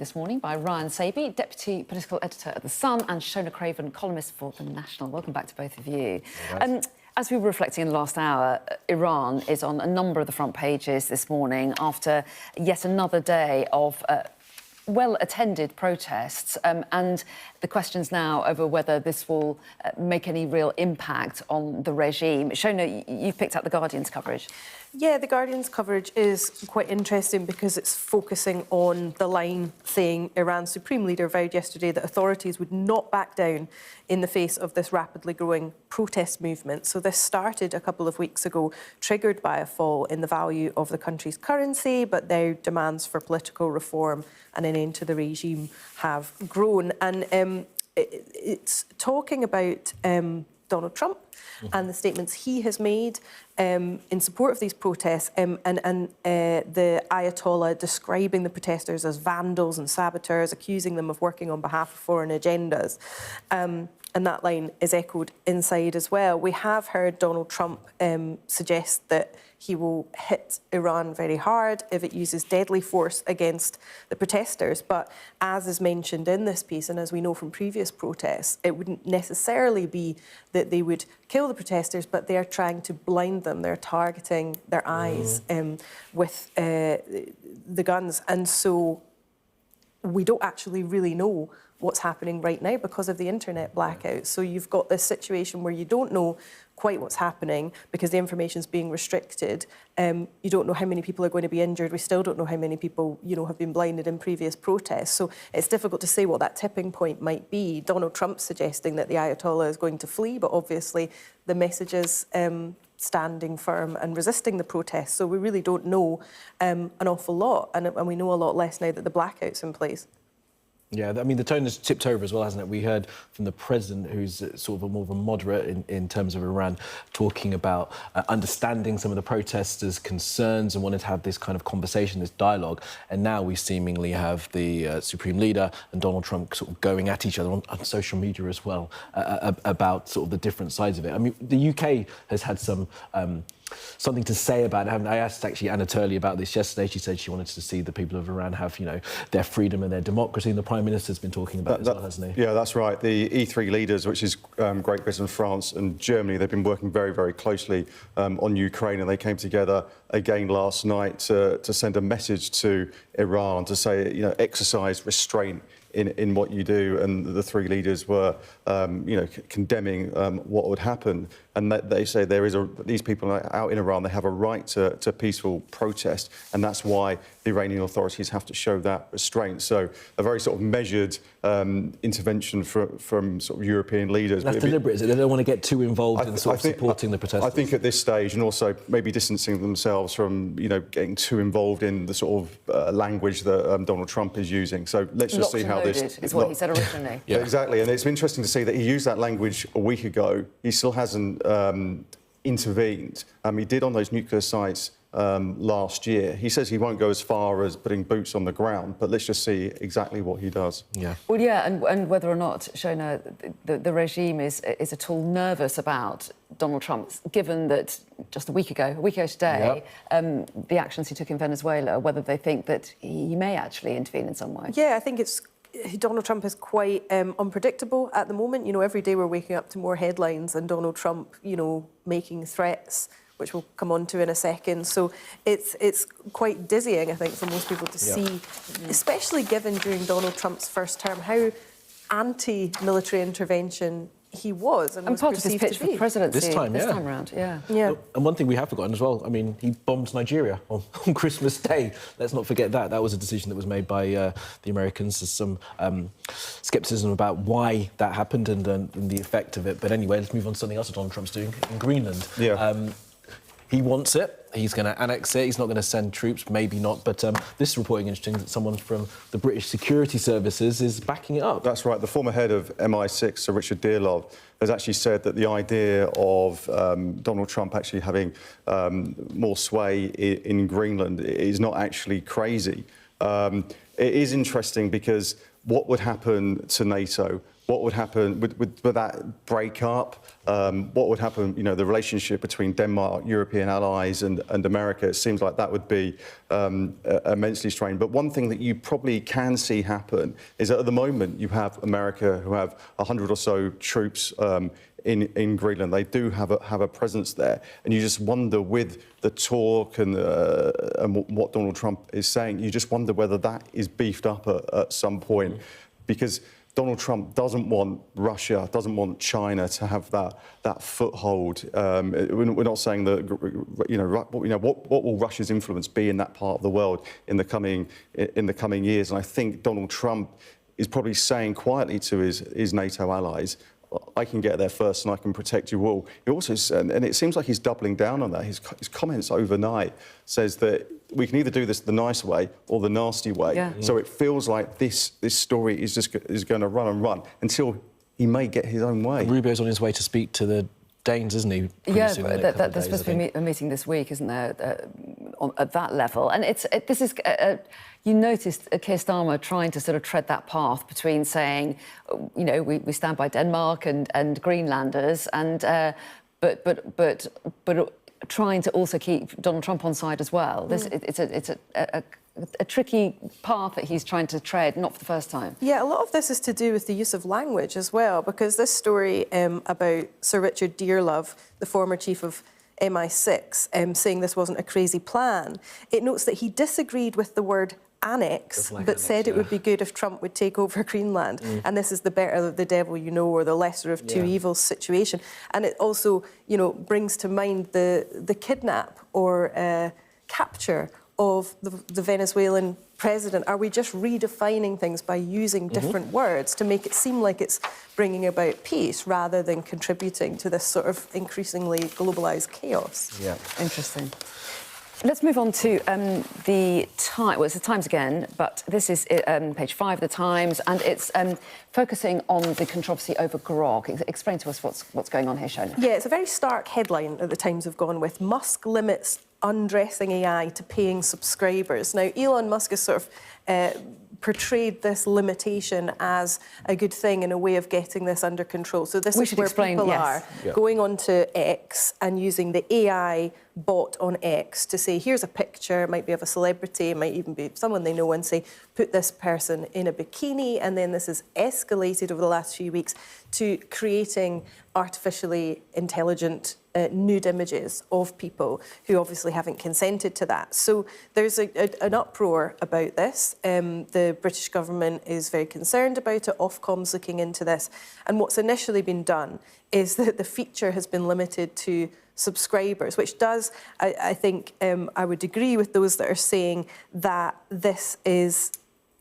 this morning by Ryan Saby, Deputy Political Editor at The Sun, and Shona Craven, columnist for The National. Welcome back to both of you. As we were reflecting in the last hour, Iran is on a number of the front pages this morning after yet another day of well-attended protests, and the questions now over whether this will make any real impact on the regime. Shona, you've picked up The Guardian's coverage. Yeah, The Guardian's coverage is quite interesting because it's focusing on the line saying Iran's supreme leader vowed yesterday that authorities would not back down in the face of this rapidly growing protest movement. So this started a couple of weeks ago, triggered by a fall in the value of the country's currency, but now demands for political reform and an end to the regime have grown. And it's talking about Donald Trump and the statements he has made in support of these protests, and the Ayatollah describing the protesters as vandals and saboteurs, accusing them of working on behalf of foreign agendas. And that line is echoed inside as well. We have heard Donald Trump suggest that he will hit Iran very hard if it uses deadly force against the protesters. But as is mentioned in this piece, and as we know from previous protests, it wouldn't necessarily be that they would kill the protesters, but they're trying to blind them. They're targeting their eyes with the guns. And so we don't actually really know what's happening right now because of the internet blackout. So you've got this situation where you don't know quite what's happening because the information's being restricted. You don't know how many people are going to be injured. We still don't know how many people, have been blinded in previous protests. So it's difficult to say what that tipping point might be. Donald Trump's suggesting that the Ayatollah is going to flee, but obviously the message is standing firm and resisting the protests. So we really don't know an awful lot, and we know a lot less now that the blackout's in place. Yeah, I mean, the tone has tipped over as well, hasn't it? We heard from the president, who's sort of more of a moderate in terms of Iran, talking about understanding some of the protesters' concerns and wanting to have this kind of conversation, this dialogue. And now we seemingly have the Supreme Leader and Donald Trump sort of going at each other on social media as well about sort of the different sides of it. I mean, the UK has had some something to say about it. I asked actually Anatolia about this yesterday. She said she wanted to see the people of Iran have, their freedom and their democracy. And the Prime Minister's been talking about it as well, hasn't he? Yeah, that's right. The E3 leaders, which is Great Britain, France and Germany, they've been working very, very closely on Ukraine, and they came together again last night to send a message to Iran to say, exercise restraint in what you do, and the three leaders were, condemning what would happen. And that they say these people out in Iran, they have a right to peaceful protest, and that's why the Iranian authorities have to show that restraint. So a very sort of measured intervention from sort of European leaders. That's deliberate, is it? They don't want to get too involved in supporting the protesters. I think at this stage, and also maybe distancing themselves from, getting too involved in the sort of language that Donald Trump is using. So let's just see how this is what he said originally. Yeah, exactly. And it's interesting to see that he used that language a week ago. He still hasn't intervened. He did on those nuclear sites last year. He says he won't go as far as putting boots on the ground, but let's just see exactly what he does. Yeah. Well, yeah, and whether or not, Shona, the regime is at all nervous about Donald Trump, given that just a week ago today, the actions he took in Venezuela, whether they think that he may actually intervene in some way. Yeah, I think Donald Trump is quite unpredictable at the moment. Every day we're waking up to more headlines and Donald Trump, making threats, which we'll come on to in a second. So it's quite dizzying, I think, for most people to see, especially given during Donald Trump's first term how anti-military intervention he was and part of his pitch for presidency this time around. Yeah. And one thing we have forgotten as well, I mean, he bombed Nigeria on Christmas Day. Let's not forget that. That was a decision that was made by the Americans. There's some scepticism about why that happened and the effect of it. But anyway, let's move on to something else that Donald Trump's doing in Greenland. Yeah. He wants it. He's going to annex it. He's not going to send troops, maybe not. But this is reporting interesting that someone from the British security services is backing it up. That's right. The former head of MI6, Sir Richard Dearlove, has actually said that the idea of Donald Trump actually having more sway in Greenland is not actually crazy. It is interesting because what would happen to NATO? What would happen would that break up? What would happen, the relationship between Denmark, European allies and America? It seems like that would be immensely strained. But one thing that you probably can see happen is that at the moment you have America who have 100 or so troops in Greenland. They do have a presence there. And you just wonder with the talk and what Donald Trump is saying, you just wonder whether that is beefed up at some point. Because Donald Trump doesn't want Russia, doesn't want China to have that foothold. We're not saying that, what will Russia's influence be in that part of the world in the coming years? And I think Donald Trump is probably saying quietly to his NATO allies, I can get there first and I can protect you all. He also, and it seems like he's doubling down on that. His comments overnight says that we can either do this the nice way or the nasty way. Yeah. So it feels like this story is going to run and run until he may get his own way. Rubio's on his way to speak to the Danes, isn't he? Yeah, there's supposed to be a meeting this week, isn't there, at that level? And you noticed Keir Starmer trying to sort of tread that path between saying, we stand by Denmark and Greenlanders, and but trying to also keep Donald Trump on side as well. It's a tricky path that he's trying to tread, not for the first time. Yeah, a lot of this is to do with the use of language as well, because this story about Sir Richard Dearlove, the former chief of MI6, saying this wasn't a crazy plan, it notes that he disagreed with the word annex, but said it would be good if Trump would take over Greenland. And this is the better of the devil you know, or the lesser of two evils situation. And it also, brings to mind the kidnap or capture of the Venezuelan president. Are we just redefining things by using different words to make it seem like it's bringing about peace rather than contributing to this sort of increasingly globalised chaos? Yeah. Interesting. Let's move on to the Times. Well, it's the Times again, but this is page 5 of the Times, and it's focusing on the controversy over grog. Explain to us what's going on here, Shona. Yeah, it's a very stark headline that the Times have gone with. Musk limits undressing AI to paying subscribers. Now, Elon Musk has sort of portrayed this limitation as a good thing and a way of getting this under control. So this is where people are going onto X and using the AI bot on X to say, here's a picture, it might be of a celebrity, it might even be someone they know, and say, put this person in a bikini. And then this has escalated over the last few weeks to creating artificially intelligent nude images of people who obviously haven't consented to that. So there's an uproar about this. The British government is very concerned about it. Ofcom's looking into this. And what's initially been done is that the feature has been limited to subscribers, which does, I think, I would agree with those that are saying that this is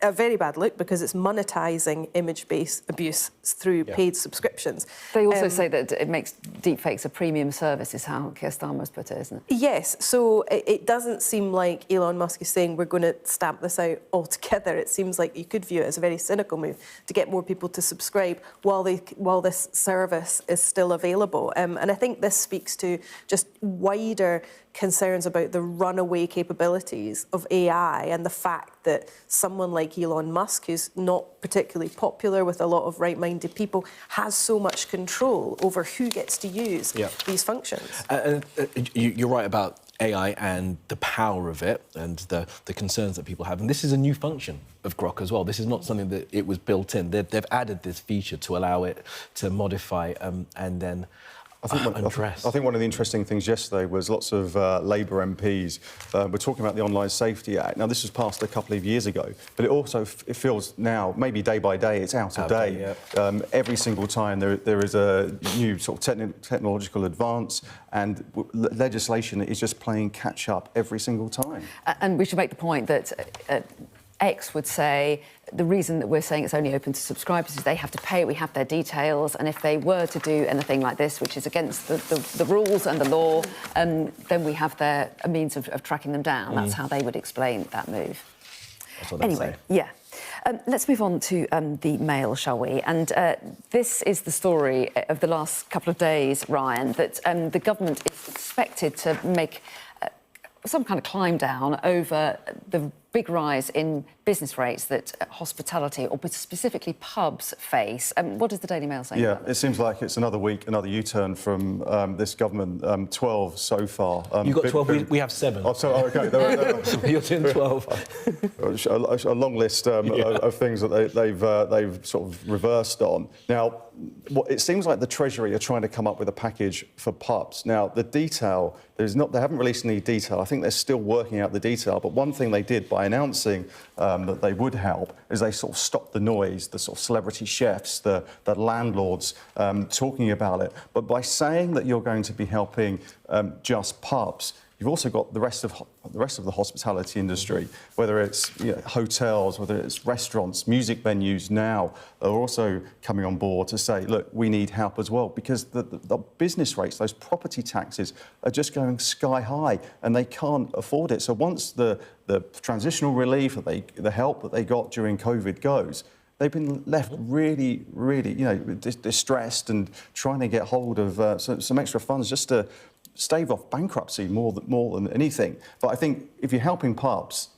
a very bad look because it's monetising image-based abuse through paid subscriptions. They also say that it makes deepfakes a premium service, is how Keir Starmer's put it, isn't it? Yes, so it doesn't seem like Elon Musk is saying we're going to stamp this out altogether. It seems like you could view it as a very cynical move to get more people to subscribe while this service is still available. And I think this speaks to just wider concerns about the runaway capabilities of AI and the fact that someone like Elon Musk, who's not particularly popular with a lot of right-minded people, has so much control over who gets to use these functions. You're right about AI and the power of it and the concerns that people have. And this is a new function of Grok as well. This is not something that it was built in. They've added this feature to allow it to modify and then I think one of the interesting things yesterday was lots of Labour MPs were talking about the Online Safety Act. Now, this was passed a couple of years ago, but it feels now, maybe day by day, it's out of date. Every single time there is a new sort of technological advance, and legislation is just playing catch-up every single time. And we should make the point that X would say the reason that we're saying it's only open to subscribers is they have to pay, we have their details, and if they were to do anything like this, which is against the rules and the law, then we have a means of tracking them down. That's how they would explain that move. That's what they say. Yeah. Let's move on to the Mail, shall we? And this is the story of the last couple of days, Ryan, that the government is expected to make some kind of climb down over the big rise in business rates that hospitality, or specifically pubs, face. What does the Daily Mail say about this? It seems like it's another week, another U-turn from this government. 12 so far. You've got 12, we have 7. Oh, so, OK. You're doing 12. A long list of things that they've sort of reversed on. Now, it seems like the Treasury are trying to come up with a package for pubs. Now, the detail, they haven't released any detail. I think they're still working out the detail. But one thing they did by announcing that they would help is they sort of stopped the noise, the sort of celebrity chefs, the landlords talking about it. But by saying that you're going to be helping just pubs, you've also got the rest of the hospitality industry, whether it's hotels, whether it's restaurants, music venues now are also coming on board to say, look, we need help as well, because the business rates, those property taxes are just going sky high and they can't afford it. So once the transitional relief, the help that they got during COVID goes, they've been left really, really, distressed and trying to get hold of some extra funds just to stave off bankruptcy more than anything. But I think if you're helping pubs,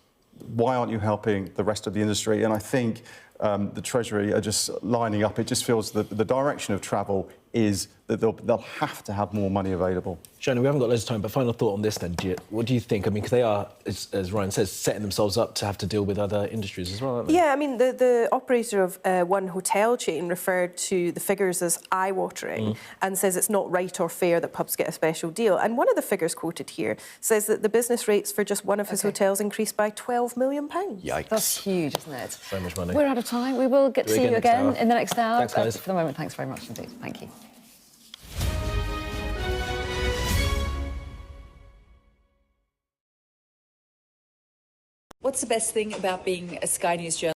why aren't you helping the rest of the industry? And I think the Treasury are just lining up. It just feels that the direction of travel is that they'll have to have more money available. Shona, we haven't got loads of time, but final thought on this then. What do you think? I mean, because they are, as Ryan says, setting themselves up to have to deal with other industries as well, aren't they? Yeah, I mean, the operator of one hotel chain referred to the figures as eye-watering and says it's not right or fair that pubs get a special deal. And one of the figures quoted here says that the business rates for just one of his hotels increased by £12 million. Yikes. That's huge, isn't it? So much money. We're out of time. We will get to see you again in the next hour. Thanks, guys. For the moment, thanks very much indeed. Thank you. What's the best thing about being a Sky News journalist?